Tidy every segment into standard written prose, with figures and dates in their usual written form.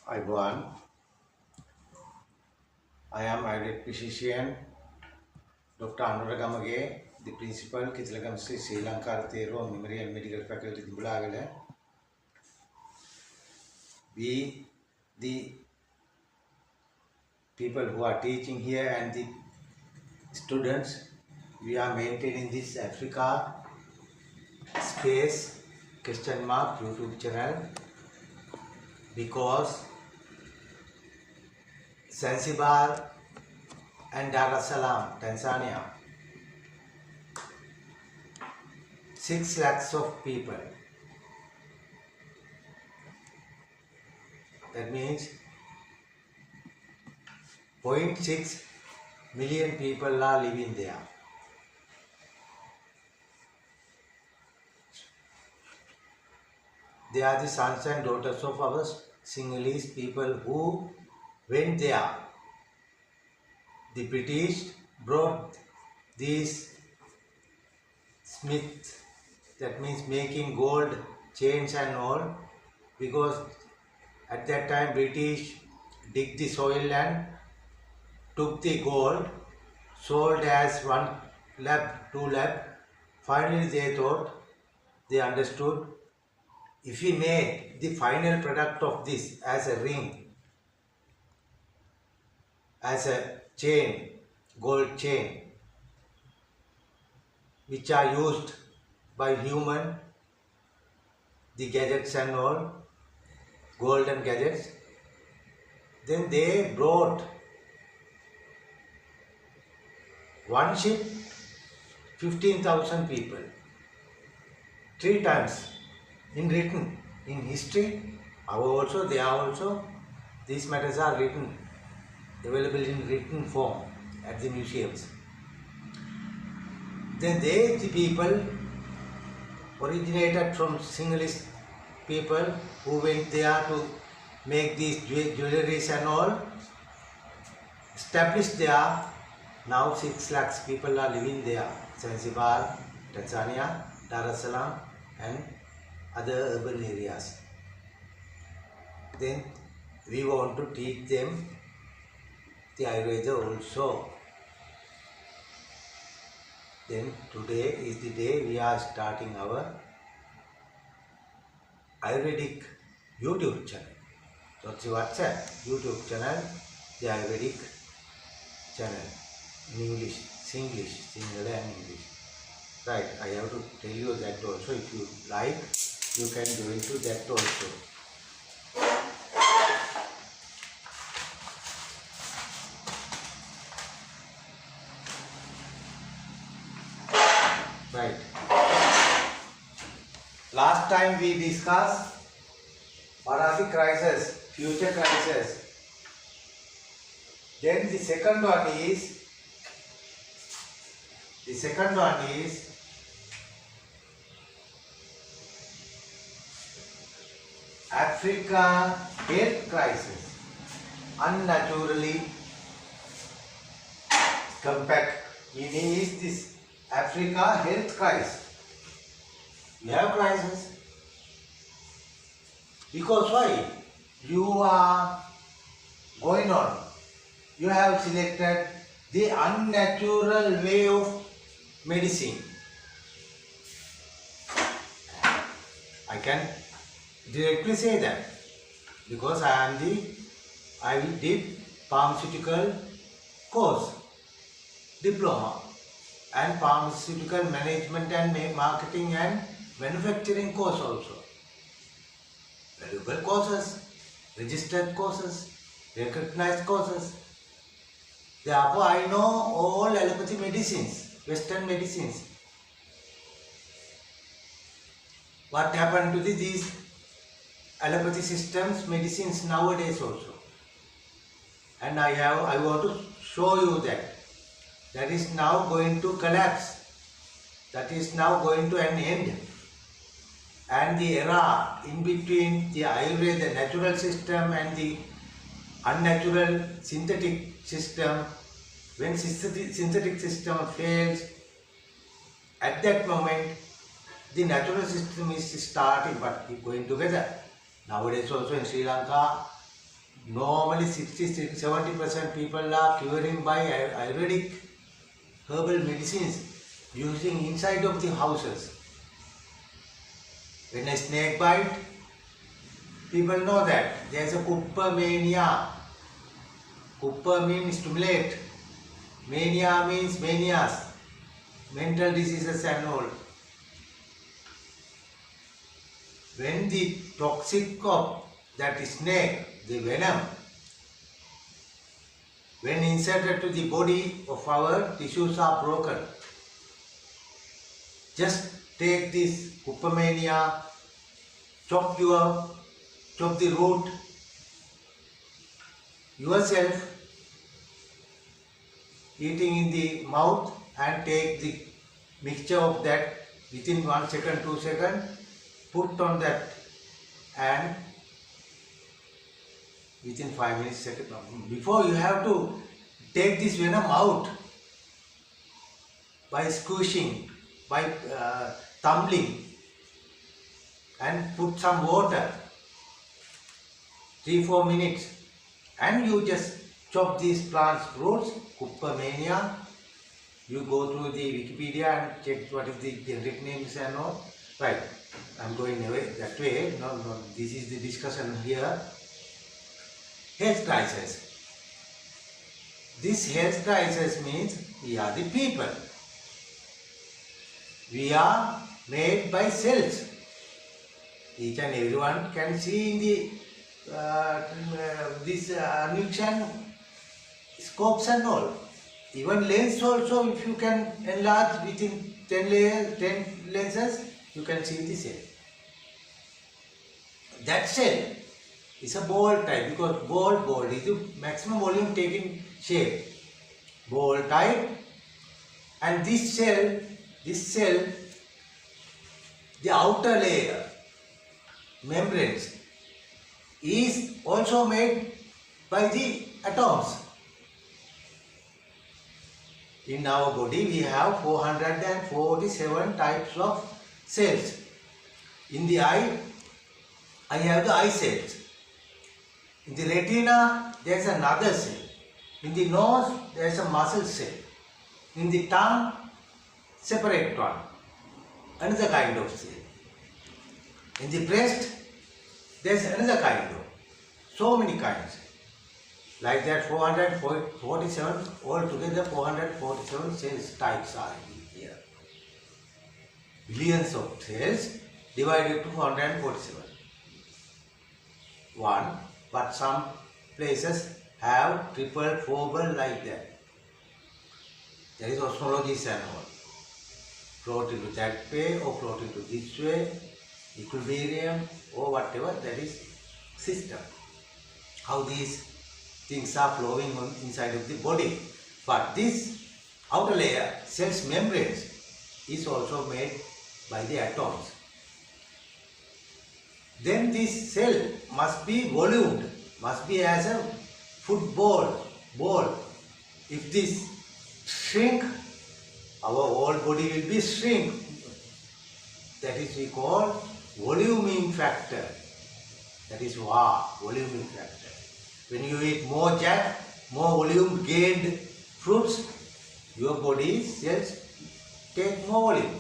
Everyone, I am Ayurvedic physician Dr. Unnatural, the principal Kitlagam Sri Lanka Tero Memory and Medical Faculty in Bulagale. We, the people who are teaching here and the students, we are maintaining this Africa Space question mark YouTube channel because Zanzibar and Dar es Salaam, Tanzania, 6 lakhs of people. That means 0.6 million people are living there. They are the sons and daughters of our Sinhalese people who went there. The British brought these smiths, that means making gold chains and all, because at that time British dig the soil and took the gold, sold as 1 lab, 2 lab. Finally they understood, if we make the final product of this as a ring, as a chain, gold chain, which are used by human, the gadgets and all, golden gadgets, then they brought one ship, 15,000 people, 3 times in written, in history, there also, these matters are written, available in written form at the museums. Then the people originated from Sinhalese people who went there to make these jewelries and all, established there. Now 6 lakhs people are living there, Zanzibar, Tanzania, Dar es Salaam and other urban areas. Then we want to teach them the Ayurveda also. Then today is the day we are starting our Ayurvedic YouTube channel. So it's WhatsApp YouTube channel, the Ayurvedic channel in English, Singlish, Sinhala and English. Right, I have to tell you that also. If you like, you can go into that also. Right. Last time we discussed what are the crises, future crises. Then the second one is Africa health crisis, unnaturally compact, meaning is this Africa health crisis. We have crisis because why? You are going on. You have selected the unnatural way of medicine. I can directly say that because I did pharmaceutical course, diploma, and pharmaceutical management and marketing and manufacturing course also. Valuable courses, registered courses, recognized courses. Therefore, I know all allopathy medicines, Western medicines. What happened to these allopathy systems, medicines nowadays also. And I want to show you that is now going to collapse. That is now going to an end. And the era in between the Ayurveda natural system and the unnatural synthetic system, when synthetic system fails, at that moment the natural system is starting but going together. Nowadays also in Sri Lanka, Normally 60-70% people are curing by Ayurvedic herbal medicines using inside of the houses. When a snake bite, people know that there is a Kuppa mania. Kuppa means stimulate. Mania means manias, mental diseases and all. When the toxic of that snake, the venom, when inserted to the body of our tissues are broken. Just take this Kupamania, chop the root yourself, eating in the mouth, and take the mixture of that within 1 second, 2 seconds, put on that, and within 5 minutes, second. Before you have to take this venom out by squishing, by tumbling, and put some water, 3-4 minutes, and you just chop these plants roots, Kupamania. You go through the Wikipedia and check what is the generic names and all. Right, I'm going away that way. No, this is the discussion here. Health crisis. This health crisis means we are the people. We are made by cells. Each and everyone can see in the this nutrition scopes and all. Even lens also, if you can enlarge within 10 lenses, you can see the cell. That cell is a ball type, because ball is the maximum volume taking shape. Ball type, and this cell, the outer layer, membranes, is also made by the atoms. In our body we have 447 types of cells. In the eye, I have the eye cells. In the retina, there is another cell. In the nose, there is a muscle cell. In the tongue, separate one, another kind of cell. In the breast, there is another kind of. So many kinds. Like that 447, altogether 447 cells types are here. Billions of cells divided to 447. One, but some places have triple, fourble like that. There is osmology and all. Float into that way or float into this way, equilibrium or whatever, that is system. How these things are flowing on inside of the body. But this outer layer, cells membranes, is also made by the atoms. Then this cell must be volumed, must be as a football ball. If this shrink, our whole body will be shrink. That is we call voluming factor. That is voluming factor. When you eat more jack, more volume gained fruits, your body cells take more volume.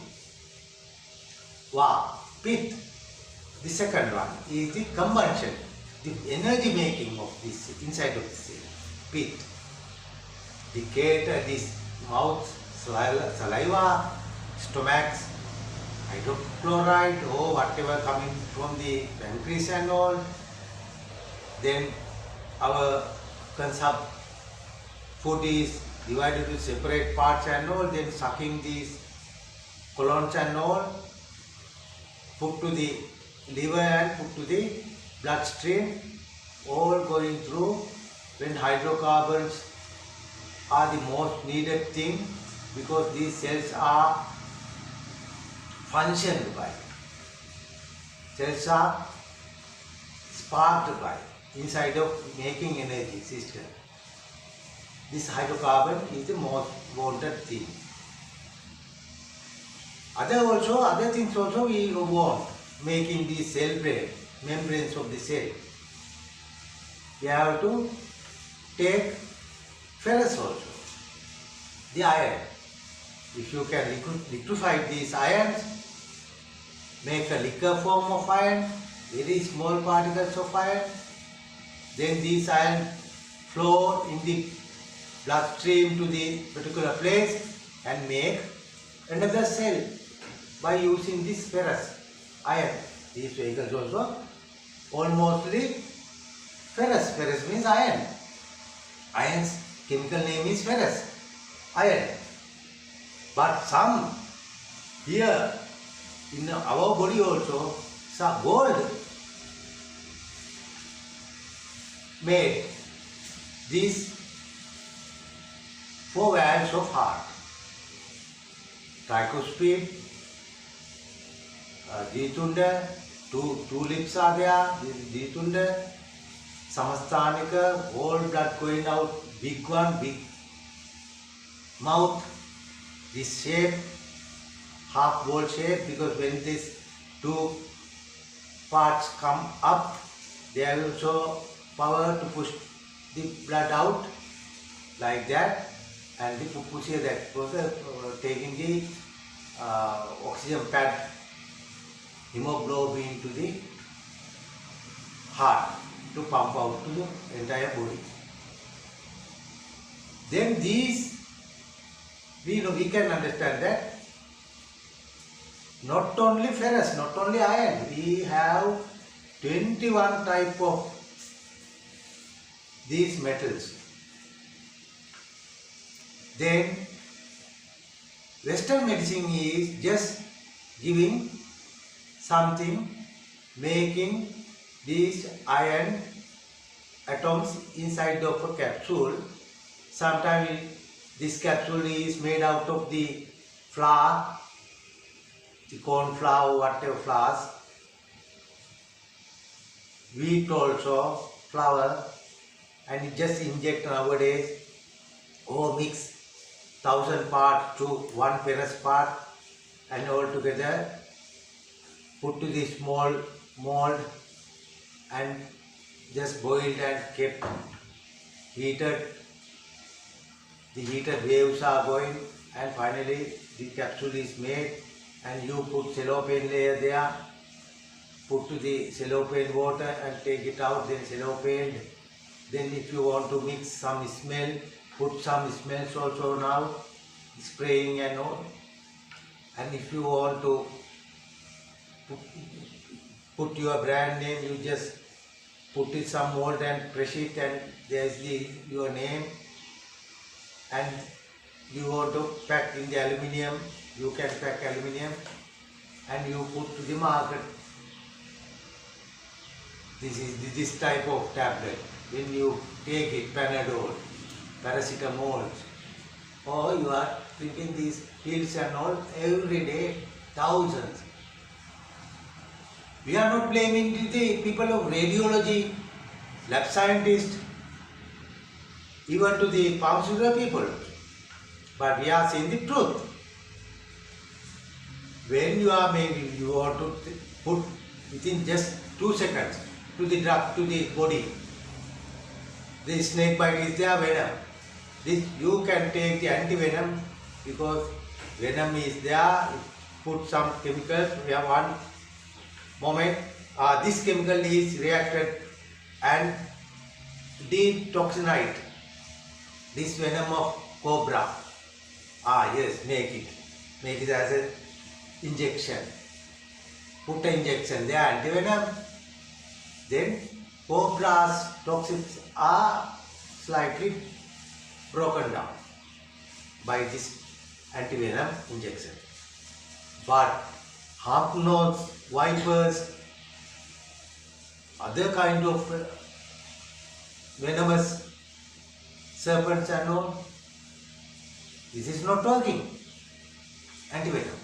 Pit. The second one is the combustion, the energy making of this inside of the cell. Pit. The cater, this mouth, saliva, stomachs, hydrochloride or whatever coming from the pancreas and all. Then our consumption food is divided into separate parts and all, then sucking these colons and all, put to the liver and put to the bloodstream, all going through. When hydrocarbons are the most needed thing, because these cells are functioned by, cells are sparked by, inside of making energy system. This hydrocarbon is the most wanted thing. Other things also we want, making the cell membranes of the cell. we have to take ferrous also, the iron. If you can liquefy these irons, make a liquor form of iron, very small particles of iron, then these iron flow in the bloodstream to the particular place and make another cell by using this ferrous iron. These vehicles also almostly ferrous. Ferrous means iron. Iron's chemical name is ferrous, iron. But some here in our body also, some gold made these 4 valves of heart. Tricuspid, Jitunda, two lips are there, Jitunda, Samasthanika, whole blood going out, big one, big mouth, this shape, half bowl shape, because when these 2 parts come up, they have also power to push the blood out like that, and the push here, that process taking the oxygen pad hemoglobin to the heart to pump out to the entire body. Then these, we can understand that not only ferrous, not only iron, we have 21 type of these metals. Then Western medicine is just giving something, making these iron atoms inside of a capsule. Sometimes this capsule is made out of the flour, the corn flour, whatever flours, wheat also, flour, and you just inject nowadays or mix 1000 parts to 1 ferrous part and all together put to the small mold and just boiled and kept heated. The heated waves are going and finally the capsule is made and you put cellophane layer there, put to the cellophane water and take it out, then cellophane. Then if you want to mix some smell, put some smells also now, spraying and all. And if you want to put your brand name, you just put it some mold and press it and there is your name. And you want to pack in the aluminium, you can pack aluminium and you put to the market. This is this type of tablet. When you take it, Panadol, paracetamol, or you are drinking these pills and all every day, thousands. We are not blaming the people of radiology, lab scientists, even to the pharmaceutical people, but we are saying the truth. When you are making, you want to put within just 2 seconds to the drug, to the body. The snake bite is there, venom. This you can take the anti-venom because venom is there. Put some chemicals. We have one moment. This chemical is reacted and detoxinite. This venom of cobra. Yes, make it as an injection. Put an injection there, anti-venom. Then cobra's toxins are slightly broken down by this anti-venom injection. But hook-nosed vipers, other kind of venomous serpents and all, this is not working, anti-venom.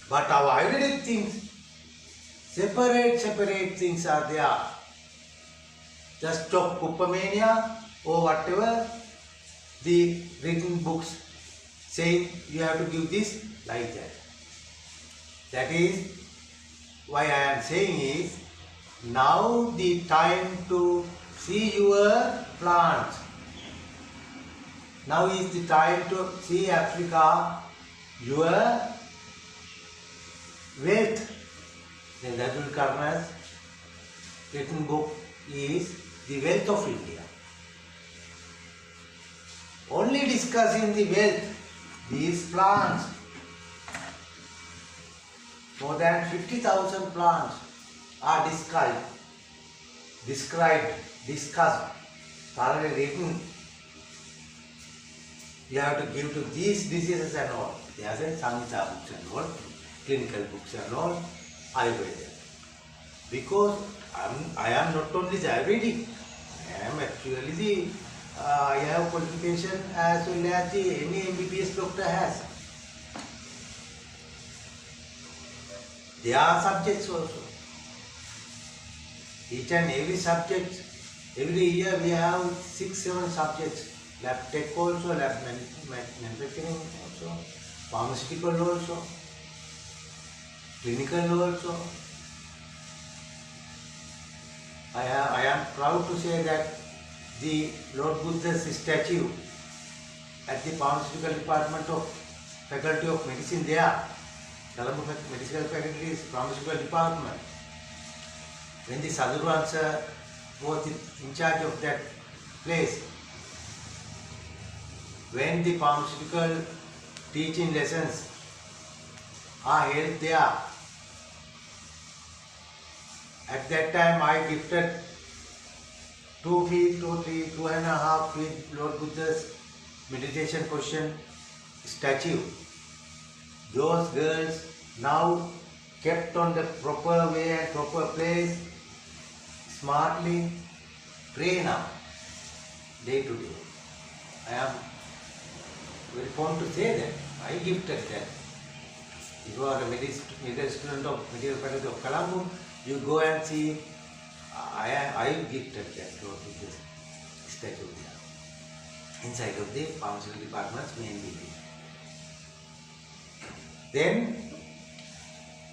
But our Ayurvedic things, separate things are there. Just talk Kupamania or whatever the written books say you have to give this like that. That is why I am saying is now the time to see your plants. Now is the time to see Africa, your wealth. Then Abdul Karna's written book is The Wealth of India. Only discussing the wealth, these plants. More than 50,000 plants are discussed, thoroughly written. You have to give to these diseases and all. There are Samhita books and all, clinical books and all, Ayurveda. Because I am not only the Ayurvedic, I am actually the, I have qualification as well as any MBBS doctor has. There are subjects also. Each and every subject, every year we have 6-7 subjects. Lab tech also, lab manufacturing also, pharmaceutical also, clinical also. I am proud to say that the Lord Buddha's statue at the pharmaceutical department of Faculty of Medicine there, Colombo Medical Faculty is pharmaceutical department. When the Sadhurvansa was in charge of that place, when the pharmaceutical teaching lessons are held there, at that time I gifted 2 feet, 2, 3, 2.5 feet Lord Buddha's meditation position statue. Those girls now kept on the proper way and proper place, smartly pray now, day to day. I am very fond to say that. I gifted that. If you are a medical student of Medical Faculty of Colombo, you go and see, I gifted that Lord Buddha's statue there, inside of the pharmaceutical department's main building. Then,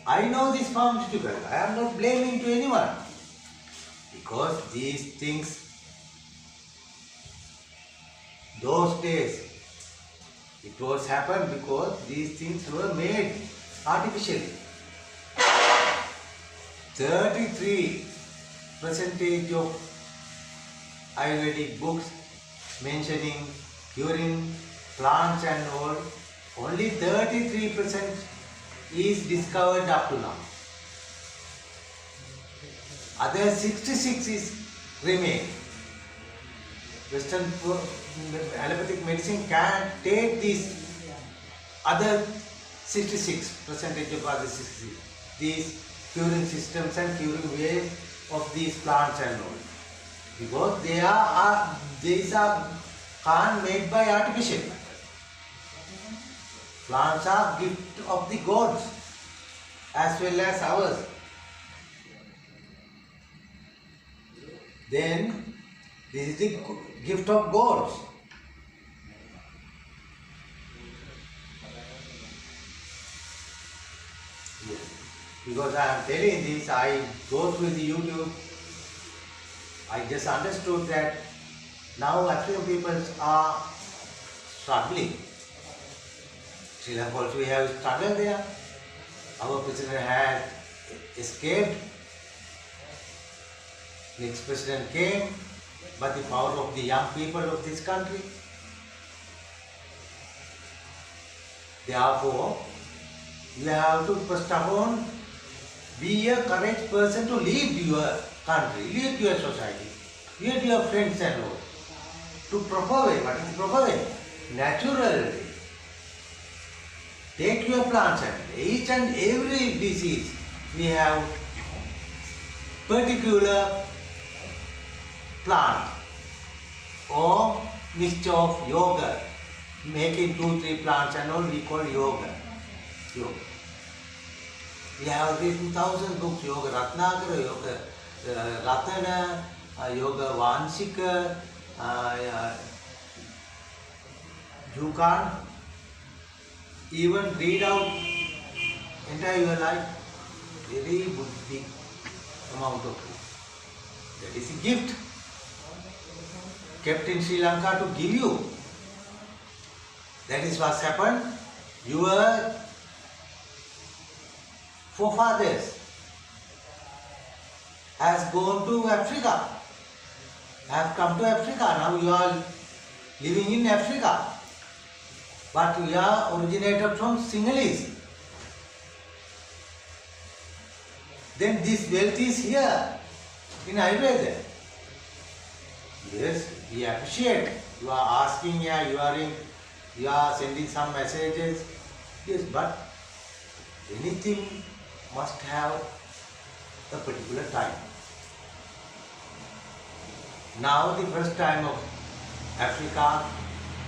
I know this pharmaceutical, I am not blaming to anyone, because these things, those days, it was happened because these things were made artificially. 33% of Ayurvedic books mentioning curing plants and all, only 33% is discovered up to now. Other 66 is remain. Western allopathic medicine can take these other 66% of other 66, these curing systems and curing ways of these plants and all, because these are can't made by artificial. Plants are gift of the gods as well as ours. Then this is the gift of gods. Yes. Because I am telling this, I go through the YouTube, I just understood that now African peoples are struggling. Sri Lanka also we have struggled there. Our president had escaped. Next president came, but the power of the young people of this country. Therefore, you have to first of all be a correct person to lead your country, lead your society, lead your friends and all. To proper way. What is the proper way? Natural way. Take your plants and each and every disease we have particular plant or mixture of yoga, making 2-3 plants and all we call yoga. We have written thousands books, Yoga Ratnakara, Yoga Ratana, Yoga Vanshika, you can't even read out entire your life, very big amount of it. That is a gift kept in Sri Lanka to give you. That is what's happened. Your forefathers has gone to Africa, have come to Africa. Now you are living in Africa. But you are originated from Sinhalese. Then this wealth is here in Ayurveda. Yes, we appreciate. You are asking here, you are sending some messages. Yes, but anything must have a particular time. Now the first time of Africa,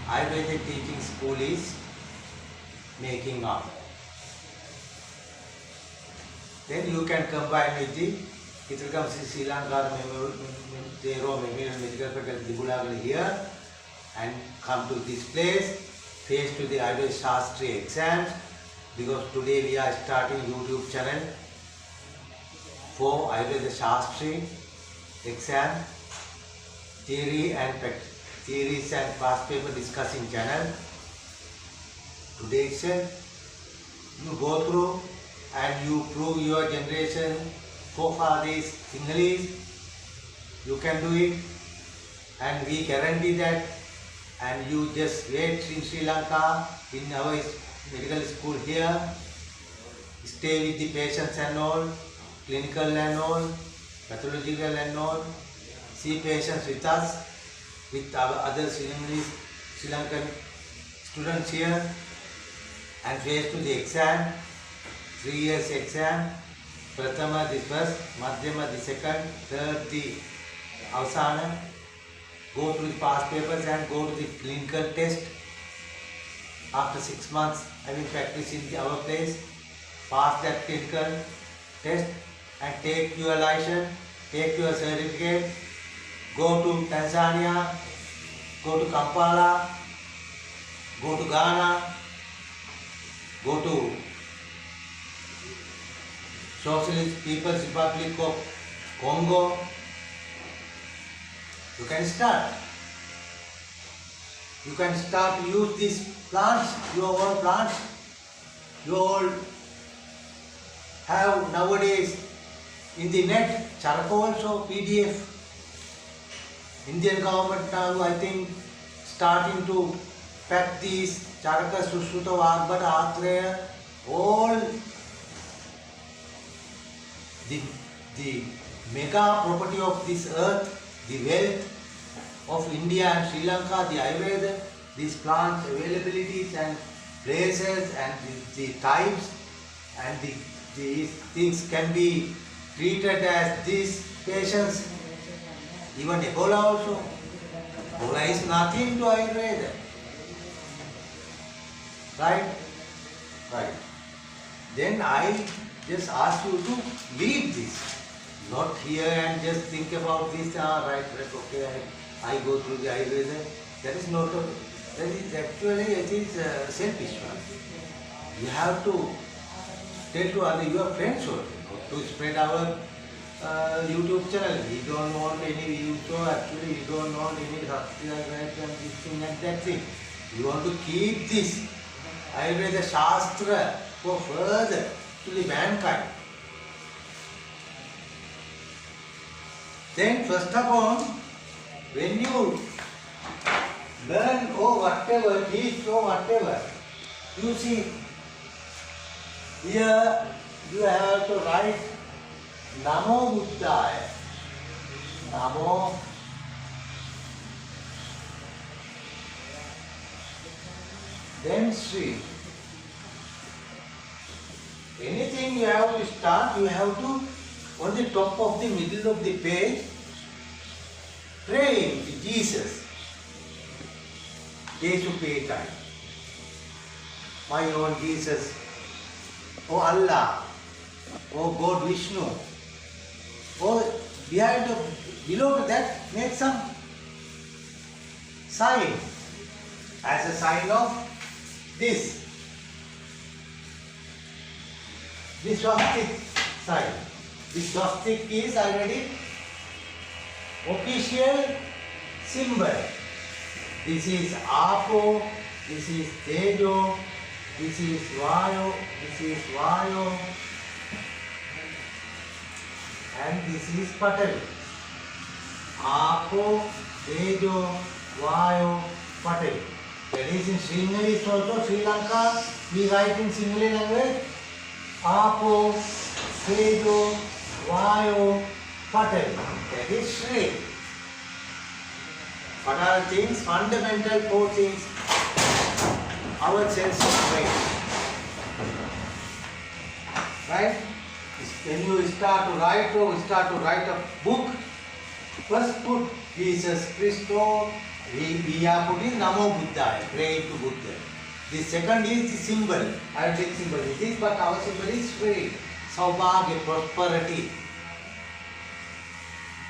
Ayurvedic teaching school is making up. Then you can combine with the Kitrikam Sri Lanka Memorial Medical Faculty here and come to this place, face to the Ayurveda Shastri exams, because today we are starting YouTube channel for Ayurveda Shastri exam, theories and past paper discussing channel. Today itself you go through and you prove your generation forefathers Sinhalese. You can do it, and we guarantee that. And you just wait in Sri Lanka in our medical school here, stay with the patients and all, clinical and all, pathological and all, see patients with us, with our other Sri Lankan students here, and face to the exam, 3 years exam, Prathama the first, Madhyama the second, third the Avasana, go through the past papers and go to the clinical test. After 6 months, I will practice in our place, pass that clinical test and take your license, take your certificate, go to Tanzania, go to Kampala, go to Ghana, go to Socialist People's Republic of Congo. You can start. You can start to use these plants, your own plants. You all have nowadays in the net, charcoal also, PDF. Indian government now, I think, starting to pack these Charaka, Sushuta, Vagbata, Athreya, all the mega property of this earth, the wealth of India and Sri Lanka, the Ayurveda, these plants availabilities and places and the types and these things can be treated as these patients, even Ebola also. Ebola is nothing to Ayurveda. Right? Right. Then I just ask you to leave this. Not here and just think about this, right, okay, I go through the Ayurveda. That is not, that is actually, it is selfish one. You have to tell to other your friends also, to spread our YouTube channel. We don't want any views, so actually we don't want any subscribers and this thing and that thing. We want to keep this Ayurveda Shastra for further to the mankind. Then first of all, when you learn or whatever, teach or whatever, you see, here you have to write Namo Buddhaya. Namo then Sri. Anything you have to start, you have to, on the top of the middle of the page, pray to Jesus. Jesu pay time. My own Jesus. Oh Allah. Oh God Vishnu. Oh, behind, below to that, make some sign as a sign of this. This swastik sign. This swastik is already official symbol. This is Apo, this is Tejo, this is Vayu, and this is Patavi. Apo, Tejo, Vayu, Patavi. That is in Sinhalese also, Sri Lanka, we write in Sinhala language, Apo, Tejo, Vayu, Patavi. That is Sri. What are things? Fundamental 4 things. Our sense of brain. Right? When you start to write a book, first put Jesus Christ. We are putting Namo Buddhaya, pray to Buddha. The second is the symbol. I will take symbol. It is, but our symbol is faith, Saubhagya, prosperity.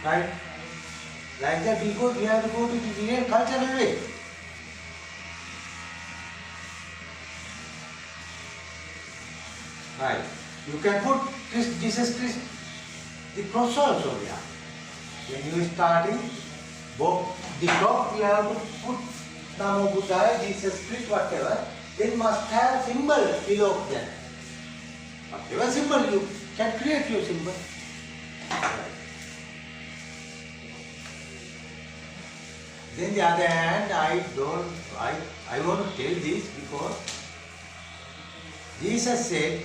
Right? Like that, we have to go to the Indian cultural way. Right. You can put Jesus Christ, the cross also there. When you are starting, the top you have to put Namo Buddhaya, Jesus Christ, whatever. Then must have symbol below that. Whatever symbol you can create your symbol. Right. Then the other hand, I want to tell this because Jesus said,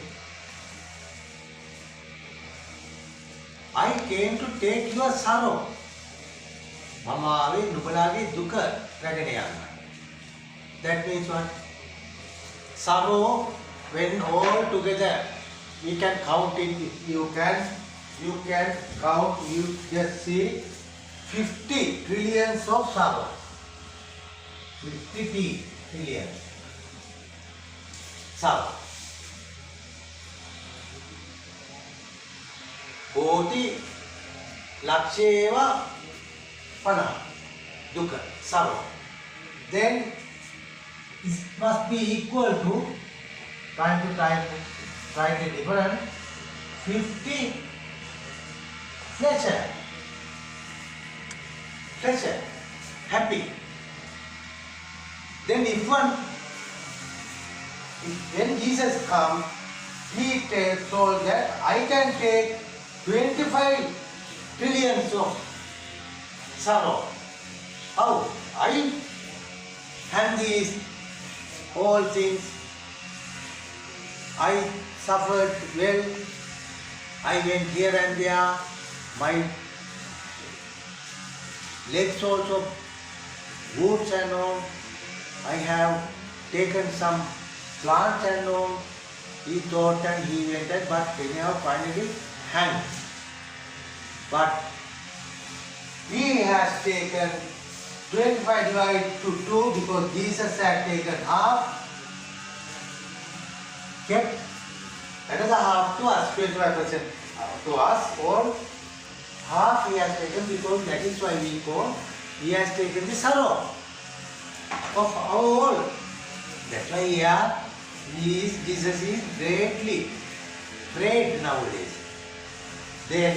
I came to take your sorrow. Mama ave nubalage dukkha ragane yanna. That means what? Sorrow, when all together, we can count it. You can count. You just see 50 trillions of sorrow. 50 trillion sorrow. 40 laksheva pana dukkha sorrow. Then it must be equal to time to time, slightly different. 50 pleasure, happy. Then when Jesus comes, he told that I can take 25 trillions of sorrow. How? I hand these all things. I suffered well. I went here and there. My legs also, wounds and all. I have taken some plants and all. He thought and he went and but anyhow finally hanged. But he has taken 25 divided to 2 because Jesus had taken half, kept another half to us, 25% to us, or half he has taken because that is why we call he has taken the sorrow of our all. That's why here Jesus is greatly prayed nowadays. Then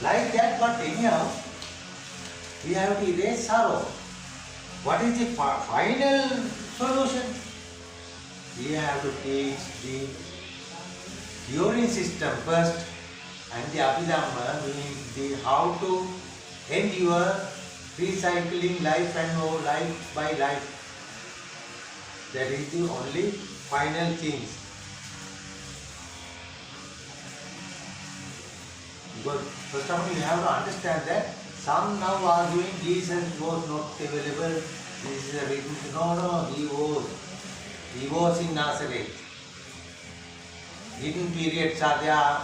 like that, but anyhow, we have to erase sorrow. What is the final solution? We have to teach the urine system first and the Abhidhamma, meaning how to endure recycling life and more life by life. That is the only final things. Because first of all, you have to understand that some now are doing Jesus was not available. This is a reason. No, he was in Nazareth. Hidden periods are there.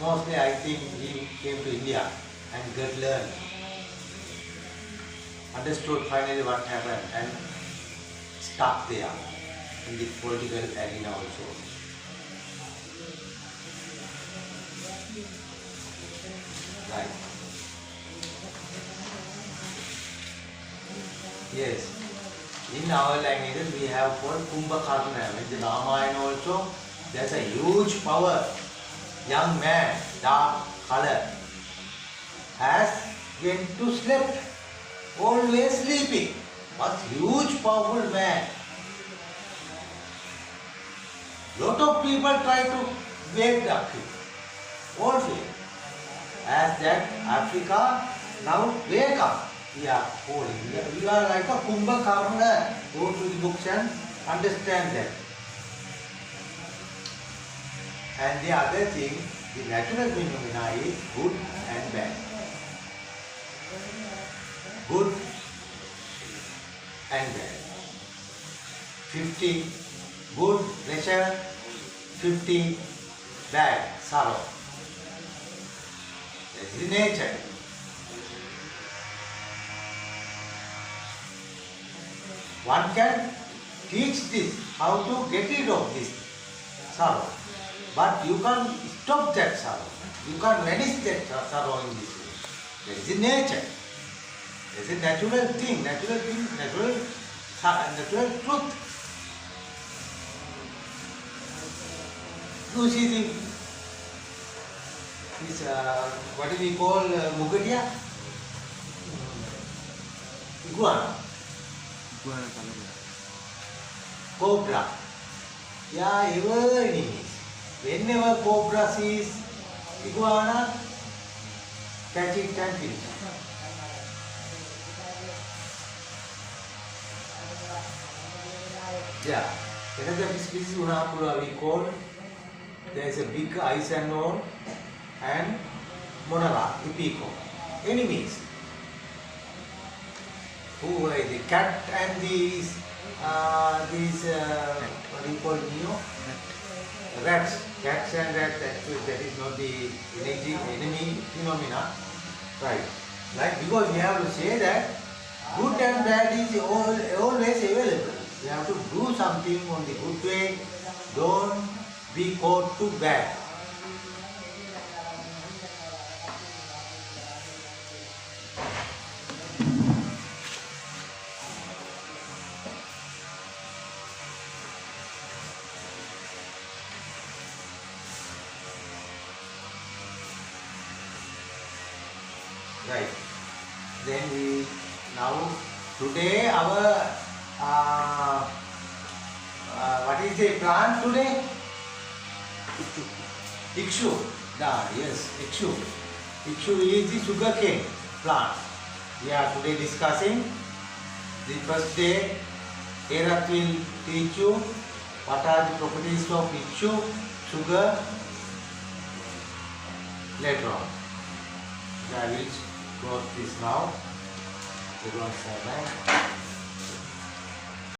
Mostly I think he came to India and got learned. Understood finally what happened and stuck there in the political arena also. Right. Yes. In our languages we have called Kumbhakarna. In the Ramayana also, there's a huge power. Young man, dark color. has went to sleep, always sleeping, was huge powerful man. Lot of people try to wake up him, always. As that Africa now wake up, we are holding. We are like a Kumbhakarna. Go to the books and understand that. And the other thing, the natural phenomena is good and bad. Good and bad. 50 good pleasure, 50 bad sorrow. That is nature. One can teach this, how to get rid of this sorrow. But you can't stop that sorrow. You can't manage that sorrow in this way. That is nature. That is a natural thing, natural truth. You see this, what do we call Mugadia? Iguana. Cobra. Yeah, ever enemies. Whenever cobra sees iguana, catch it and kill it. Yeah, another species Unnatural we call. There is a big eyes and nose and monarch, hippiko. Enemies. Who are the cat and these what do you call Neo? Rats. Cats and rats, actually that is not the enemy phenomena. Right. Like, because we have to say that good and bad is always available. We have to do something on the good way. Don't be caught to bad. Right. Then we now today our what is the plant today? Ikshu. Yes, Ikshu. Ikshu is the sugarcane plant. We are today discussing the first day. Erath will teach you what are the properties of Ikshu, sugar. Later on. I will close this now. Everyone say bye.